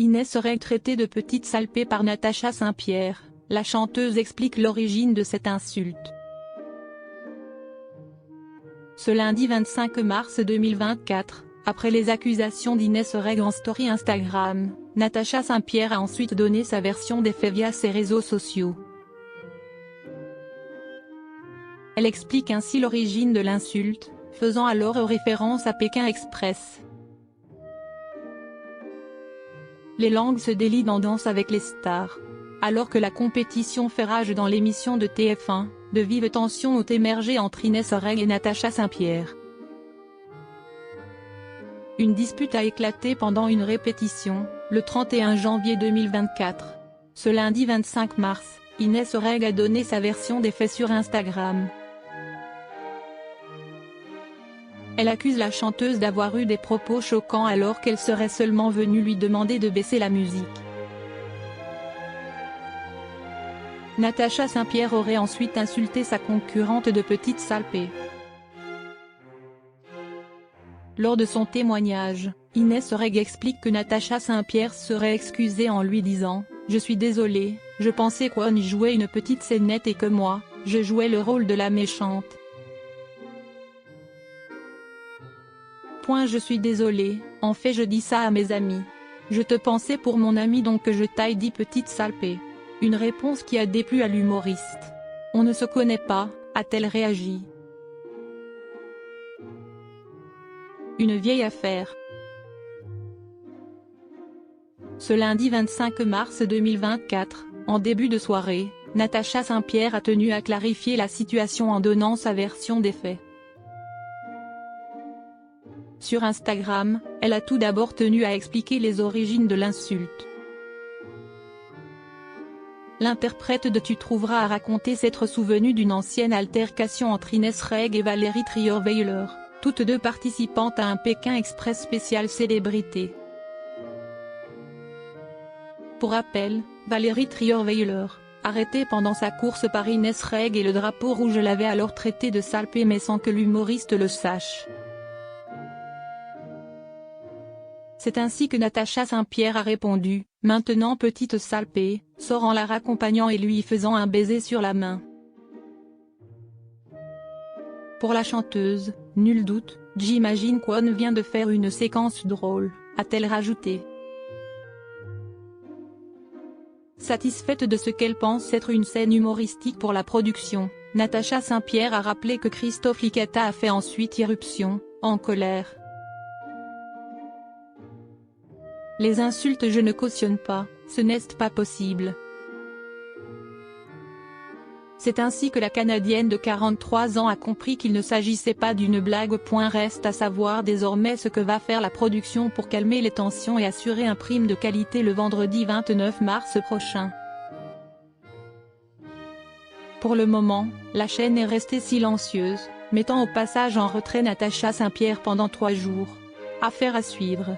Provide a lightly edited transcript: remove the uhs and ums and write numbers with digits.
Inès serait traitée de petite salpée par Natacha Saint-Pierre. La chanteuse explique l'origine de cette insulte. Ce lundi 25 mars 2024, après les accusations d'Inès Reg en story Instagram, Natacha Saint-Pierre a ensuite donné sa version des faits via ses réseaux sociaux. Elle explique ainsi l'origine de l'insulte, faisant alors référence à Pékin Express. Les langues se délient dans Danse avec les stars. Alors que la compétition fait rage dans l'émission de TF1, de vives tensions ont émergé entre Inès Reg et Natacha Saint-Pierre. Une dispute a éclaté pendant une répétition, le 31 janvier 2024. Ce lundi 25 mars, Inès Reg a donné sa version des faits sur Instagram. Elle accuse la chanteuse d'avoir eu des propos choquants alors qu'elle serait seulement venue lui demander de baisser la musique. Natacha Saint-Pierre aurait ensuite insulté sa concurrente de petite salpée. Lors de son témoignage, Inès Reg explique que Natacha Saint-Pierre serait excusée en lui disant « Je suis désolée, je pensais qu'on y jouait une petite scénette et que moi, je jouais le rôle de la méchante. Je suis désolée, en fait je dis ça à mes amis. Je te pensais pour mon ami donc que je t'aille dit petite salpée. » Une réponse qui a déplu à l'humoriste. « On ne se connaît pas », a-t-elle réagi. Une vieille affaire. Ce lundi 25 mars 2024, en début de soirée, Natacha Saint-Pierre a tenu à clarifier la situation en donnant sa version des faits. Sur Instagram, elle a tout d'abord tenu à expliquer les origines de l'insulte. L'interprète de Tu trouveras a raconté s'être souvenue d'une ancienne altercation entre Inès Reg et Valérie Trierweiler, toutes deux participantes à un Pékin Express spécial célébrité. Pour rappel, Valérie Trierweiler, arrêtée pendant sa course par Inès Reg et le drapeau rouge l'avait alors traitée de salpée mais sans que l'humoriste le sache. C'est ainsi que Natacha Saint-Pierre a répondu « Maintenant petite salpée », sort en la raccompagnant et lui faisant un baiser sur la main. Pour la chanteuse, nul doute, j'imagine qu'on vient de faire une séquence drôle, a-t-elle rajouté. Satisfaite de ce qu'elle pense être une scène humoristique pour la production, Natacha Saint-Pierre a rappelé que Christophe Licata a fait ensuite irruption, en colère. Les insultes je ne cautionne pas, ce n'est pas possible. C'est ainsi que la Canadienne de 43 ans a compris qu'il ne s'agissait pas d'une blague. Reste à savoir désormais ce que va faire la production pour calmer les tensions et assurer un prime de qualité le vendredi 29 mars prochain. Pour le moment, la chaîne est restée silencieuse, mettant au passage en retrait Natacha Saint-Pierre pendant 3 jours. Affaire à suivre.